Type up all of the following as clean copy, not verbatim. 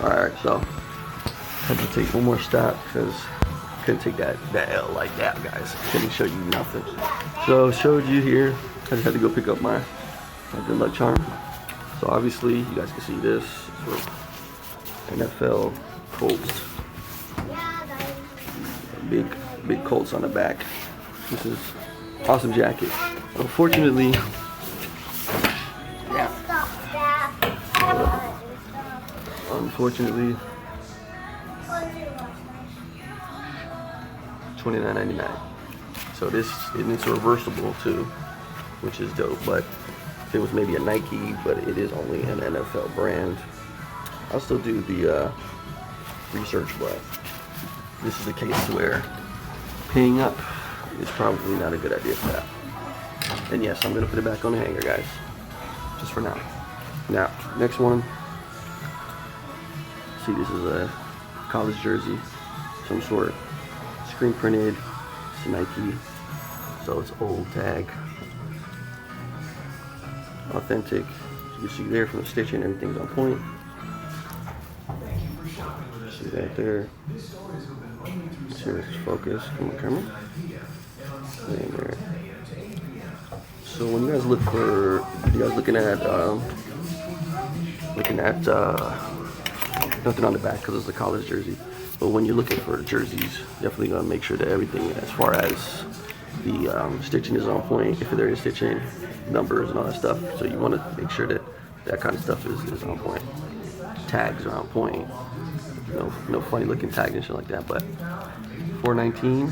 Alright, so had to take one more stop because couldn't take that L like that, guys. Couldn't show you nothing. So showed you here. I just had to go pick up my good luck charm. So obviously you guys can see this for NFL Colts. Big Colts on the back. This is awesome jacket. Unfortunately, $29.99. So this, and it's reversible too, which is dope. But if it was maybe a Nike, but it is only an NFL brand, I'll still do the research. But this is the case where paying up is probably not a good idea for that. And yes, I'm gonna put it back on the hanger, guys, just for now. Now, next one. See, this is a college jersey, some sort, screen printed. It's Nike, so it's old tag, authentic. You can see there from the stitching, everything's on point. See that there. Serious focus. Come on, camera. And there. So when you guys look for, you guys looking at nothing on the back because it's a college jersey. But when you're looking for jerseys, definitely gonna make sure that everything, as far as the stitching, is on point. If there is stitching, numbers and all that stuff. So you want to make sure that that kind of stuff is on point. Tags are on point. No funny looking tags and shit like that. But $4.19.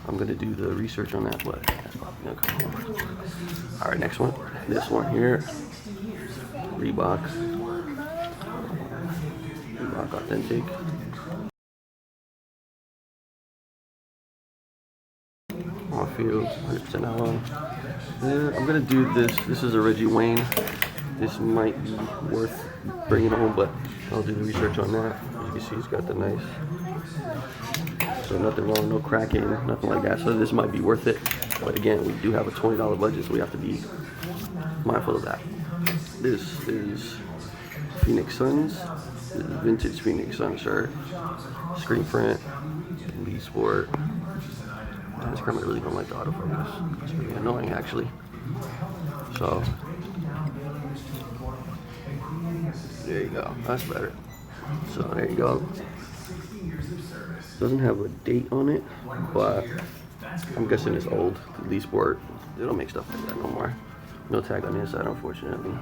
I'm gonna do the research on that. But all right, next one. This one here. Reebok authentic. Off field, 100% alum. Then I'm gonna do this. This is a Reggie Wayne. This might be worth bringing home, but I'll do the research on that. As you can see, it's got the nice. So nothing wrong, no cracking, nothing like that. So this might be worth it. But again, we do have a $20 budget, so we have to be mindful of that. This is Phoenix Suns. This is vintage Phoenix Suns shirt. Screen print. Lee Sport. This camera really don't like the autofocus. It's pretty annoying, actually. So there you go. That's better. So there you go. Doesn't have a date on it, but I'm guessing it's old. Lee Sport. They don't make stuff like that no more. No tag on the inside, unfortunately.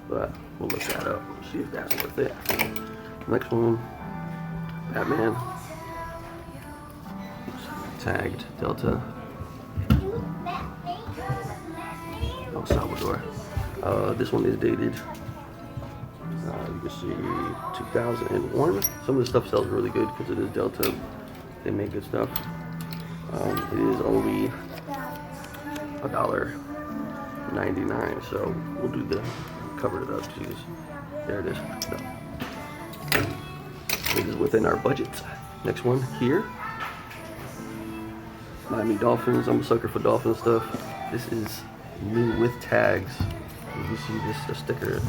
But we'll look that up. See if that's worth it. Next one. Batman. Tagged Delta. El Salvador. This one is dated. You can see 2001. Some of the stuff sells really good because it is Delta. They make good stuff. It is only $1.99. So we'll do the cover it up. Jeez. There it is. No. It is within our budget. Next one here. Miami Dolphins. I'm a sucker for Dolphin stuff. This is new with tags. You see this, the sticker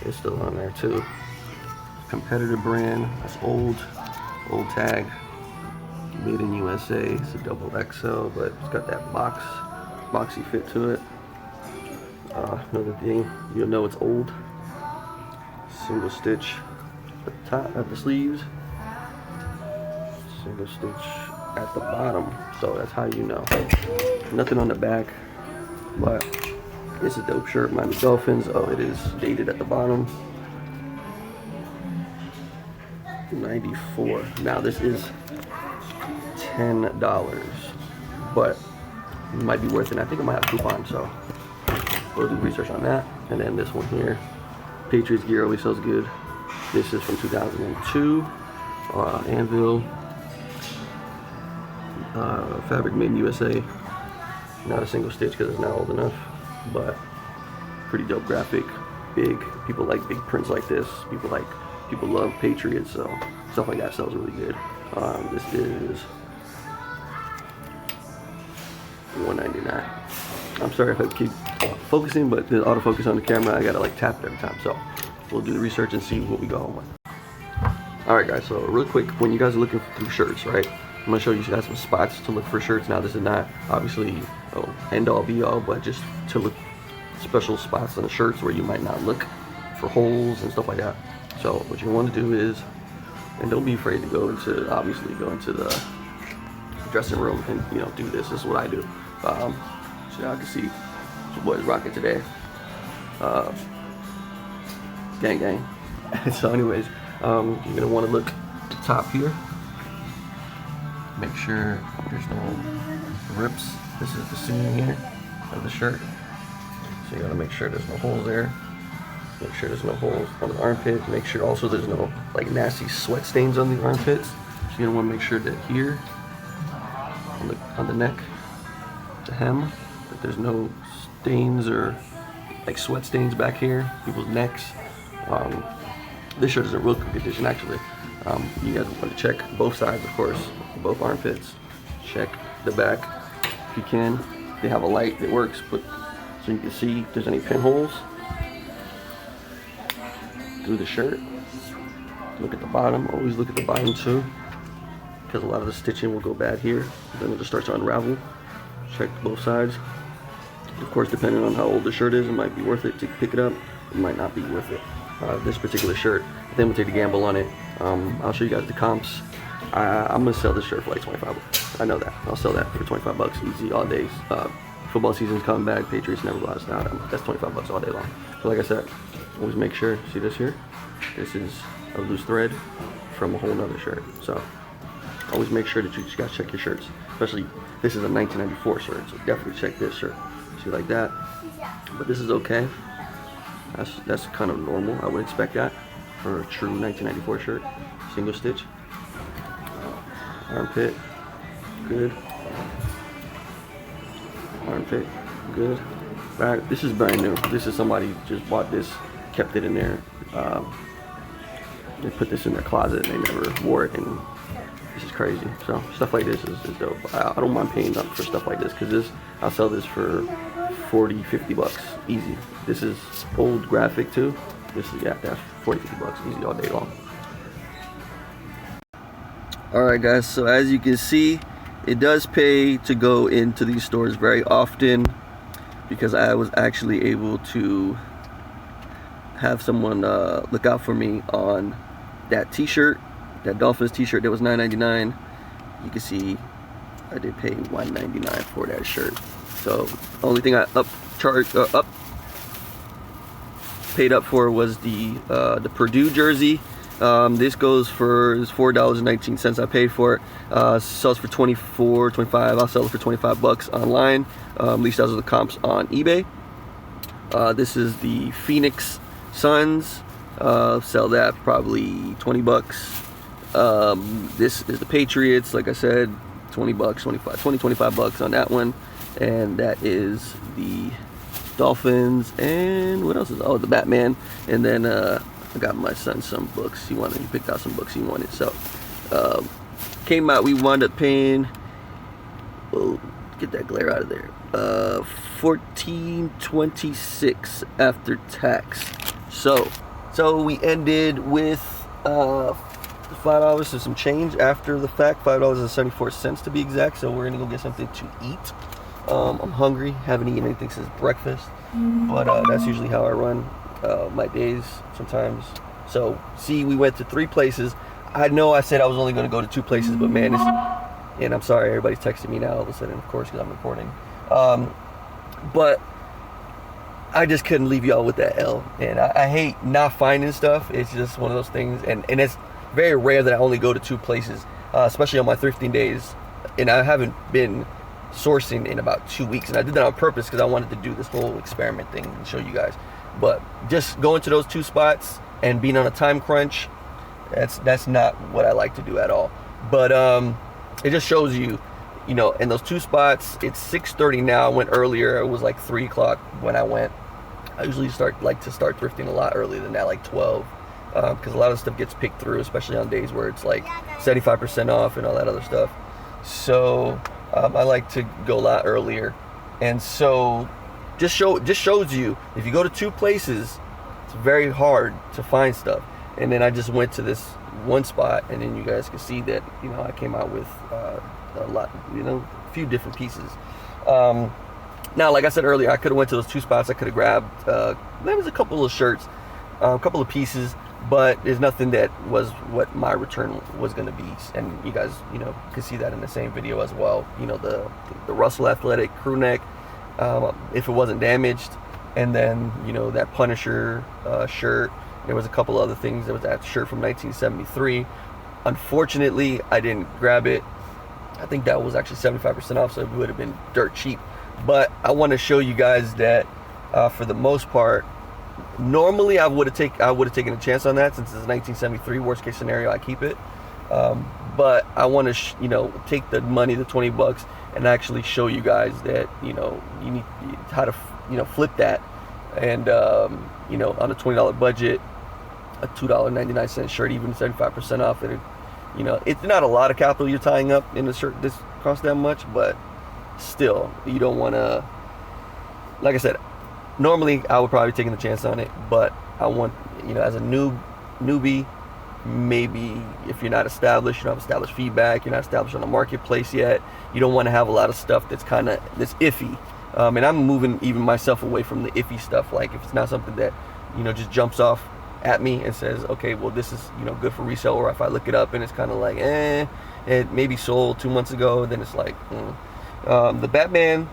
is still on there too. Competitor brand. That's old tag. Made in USA. It's a double XL, but it's got that boxy fit to it. Another thing, you'll know it's old. Single stitch at the top, at the sleeves. Single stitch at the bottom, so that's how you know. Nothing on the back, but it's a dope shirt. Miami Dolphins. Oh, it is dated at the bottom. 94. Now this is $10, but it might be worth it. I think it might have a coupon, so we'll do research on that. And then this one here, Patriots gear always sells good. This is from 2002. Anvil. Fabric made in USA. Not a single stitch because it's not old enough, but pretty dope graphic. Big. People like big prints like this. People love Patriots, so stuff like that sells really good. This is $1.99. I'm sorry if I keep focusing, but the autofocus on the camera, I gotta like tap it every time. So we'll do the research and see what we go home with. Alright guys, so real quick, when you guys are looking through shirts, right, I'm going to show you guys some spots to look for shirts. Now this is not obviously end all be all, but just to look special spots on the shirts where you might not look for holes and stuff like that. So what you want to do is, and don't be afraid to obviously go into the dressing room and, you know, do this. This is what I do. So y'all can see your boys rocking today. Gang gang. So anyways, you're gonna want to look at the top here. Make sure there's no rips. This is the seam here of the shirt. So you gotta make sure there's no holes there. Make sure there's no holes on the armpit. Make sure also there's no like nasty sweat stains on the armpits. So you're gonna want to make sure that here on the neck, the hem, that there's no stains or like sweat stains back here, people's necks. This shirt is in real good condition actually. You guys want to check both sides, of course, both armpits. Check the back if you can. They have a light that works, but so you can see if there's any pinholes through the shirt. Look at the bottom. Always look at the bottom too, because a lot of the stitching will go bad here. Then it just starts to unravel. Check both sides. Of course, depending on how old the shirt is, it might be worth it to pick it up. It might not be worth it. This particular shirt, I think we'll take the gamble on it. I'll show you guys the comps. I'm gonna sell this shirt for like 25 bucks. I know that. I'll sell that for 25 bucks easy all days. Football season's coming back. Patriots never lost out. That's 25 bucks all day long. But like I said, always make sure, see this here? This is a loose thread from a whole nother shirt. So always make sure that you just gotta check your shirts. Especially, this is a 1994 shirt, so definitely check this shirt. See, like that. But this is okay. That's kind of normal. I would expect that for a true 1994 shirt. Single stitch. Armpit, good. Armpit, good. Back, this is brand new. This is somebody just bought this, kept it in there. They put this in their closet and they never wore it, and this is crazy. So stuff like this is dope. I don't mind paying up for stuff like this, because I'll sell this for 40, 50 bucks easy. This is old graphic too. This is, yeah, that's 40, 50 bucks easy all day long. Alright guys, so as you can see, it does pay to go into these stores very often, because I was actually able to have someone look out for me on that t-shirt, that Dolphins t-shirt that was $9.99. You can see I did pay $1.99 for that shirt. So only thing I paid up for was the Purdue jersey. This goes for $4.19. I paid for it. Sells for $24, $25. I'll sell it for 25 bucks online. At least those are the comps on eBay. This is the Phoenix Suns. Sell that for probably 20 bucks. This is the Patriots. Like I said, 20 bucks, 25 bucks on that one. And that is the Dolphins. And what else is, oh, the Batman. And then I got my son some books. He picked out some books he wanted. So came out, we wound up paying, well, get that glare out of there, $14.26 after tax. So we ended with $5 and some change after the fact, $5.74 to be exact. So we're gonna go get something to eat. I'm hungry, haven't eaten anything since breakfast, but that's usually how I run my days sometimes. So see, we went to 3 places. I know I said I was only going to go to 2 places, but man, and I'm sorry, everybody's texting me now all of a sudden, of course, because I'm recording. But I just couldn't leave y'all with that L, and I hate not finding stuff. It's just one of those things, and it's very rare that I only go to 2 places, especially on my thrifting days, and I haven't been sourcing in about 2 weeks, and I did that on purpose because I wanted to do this whole experiment thing and show you guys. But just going to those 2 spots and being on a time crunch, that's not what I like to do at all. But it just shows you, you know, in those 2 spots, it's 6:30 now. I went earlier. It was like 3 o'clock when I went. I usually like to start thrifting a lot earlier than that, like 12, because a lot of stuff gets picked through, especially on days where it's like 75% off and all that other stuff. So I like to go a lot earlier, and so just shows you, if you go to 2 places, it's very hard to find stuff. And then I just went to this one spot, and then you guys can see that, you know, I came out with a lot, you know, a few different pieces. Now, like I said earlier, I could have went to those 2 spots. I could have grabbed, there was a couple of shirts, a couple of pieces, but there's nothing that was what my return was going to be. And you guys, you know, can see that in the same video as well. You know, the Russell Athletic crew neck, if it wasn't damaged, and then, you know, that Punisher shirt. There was a couple other things. There was that shirt from 1973. Unfortunately, I didn't grab it. I think that was actually 75% off, so it would have been dirt cheap. But I want to show you guys that for the most part, normally I would have taken a chance on that, since it's 1973. Worst case scenario, I keep it. But I want to you know, take the money, the 20 bucks, and actually show you guys that, you know, you need how to, you know, flip that. And you know, on a $20 budget, a $2.99 shirt, even 75% off, and you know, it's not a lot of capital you're tying up in a shirt this costs that much, but still, you don't want to, like I said, normally I would probably taking the chance on it, but I want, you know, as a newbie, maybe if you're not established, you don't have established feedback, you're not established on the marketplace yet, you don't want to have a lot of stuff that's iffy. And I'm moving even myself away from the iffy stuff. Like, if it's not something that, you know, just jumps off at me and says, okay, well, this is, you know, good for resale, or if I look it up and it's kind of like, it maybe sold 2 months ago, then it's like, the Batman,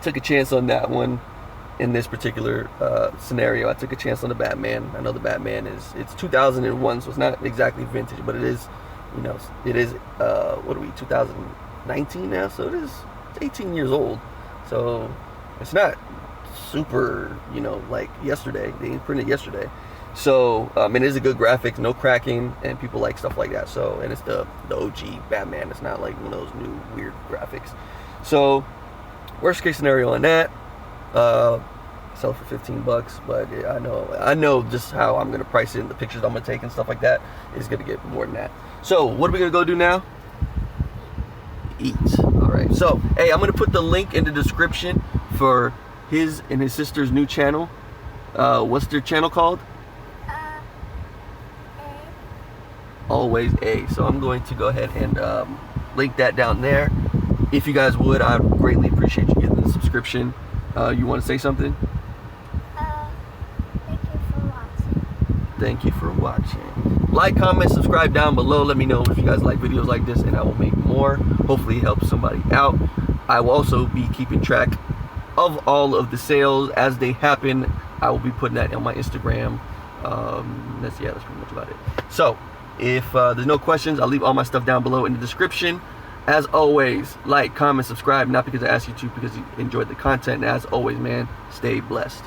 took a chance on that one. In this particular scenario, I took a chance on the Batman. I know the Batman it's 2001, so it's not exactly vintage, but it is, you know, it is, what are we, 2019 now, so it's 18 years old. So it's not super, you know, like yesterday. They printed yesterday. So it is a good graphics, no cracking, and people like stuff like that. So, and it's the OG Batman. It's not like one of those new weird graphics. So worst case scenario on that, sell it for 15 bucks. But I know just how I'm gonna price it, and the pictures I'm gonna take and stuff like that is gonna get more than that. So what are we gonna go do now? Eat. All right, so hey, I'm gonna put the link in the description for his and his sister's new channel. What's their channel called? Always A. So I'm going to go ahead and link that down there. If you guys would, I'd greatly appreciate you getting the subscription. You want to say something? Thank you for watching. Thank you for watching. Like, comment, subscribe down below. Let me know if you guys like videos like this, and I will make more. Hopefully it helps somebody out. I will also be keeping track of all of the sales as they happen. I will be putting that on my Instagram. That's pretty much about it. So if there's no questions, I'll leave all my stuff down below in the description. As always, like, comment, subscribe, not because I asked you to, because you enjoyed the content. And as always, man, stay blessed.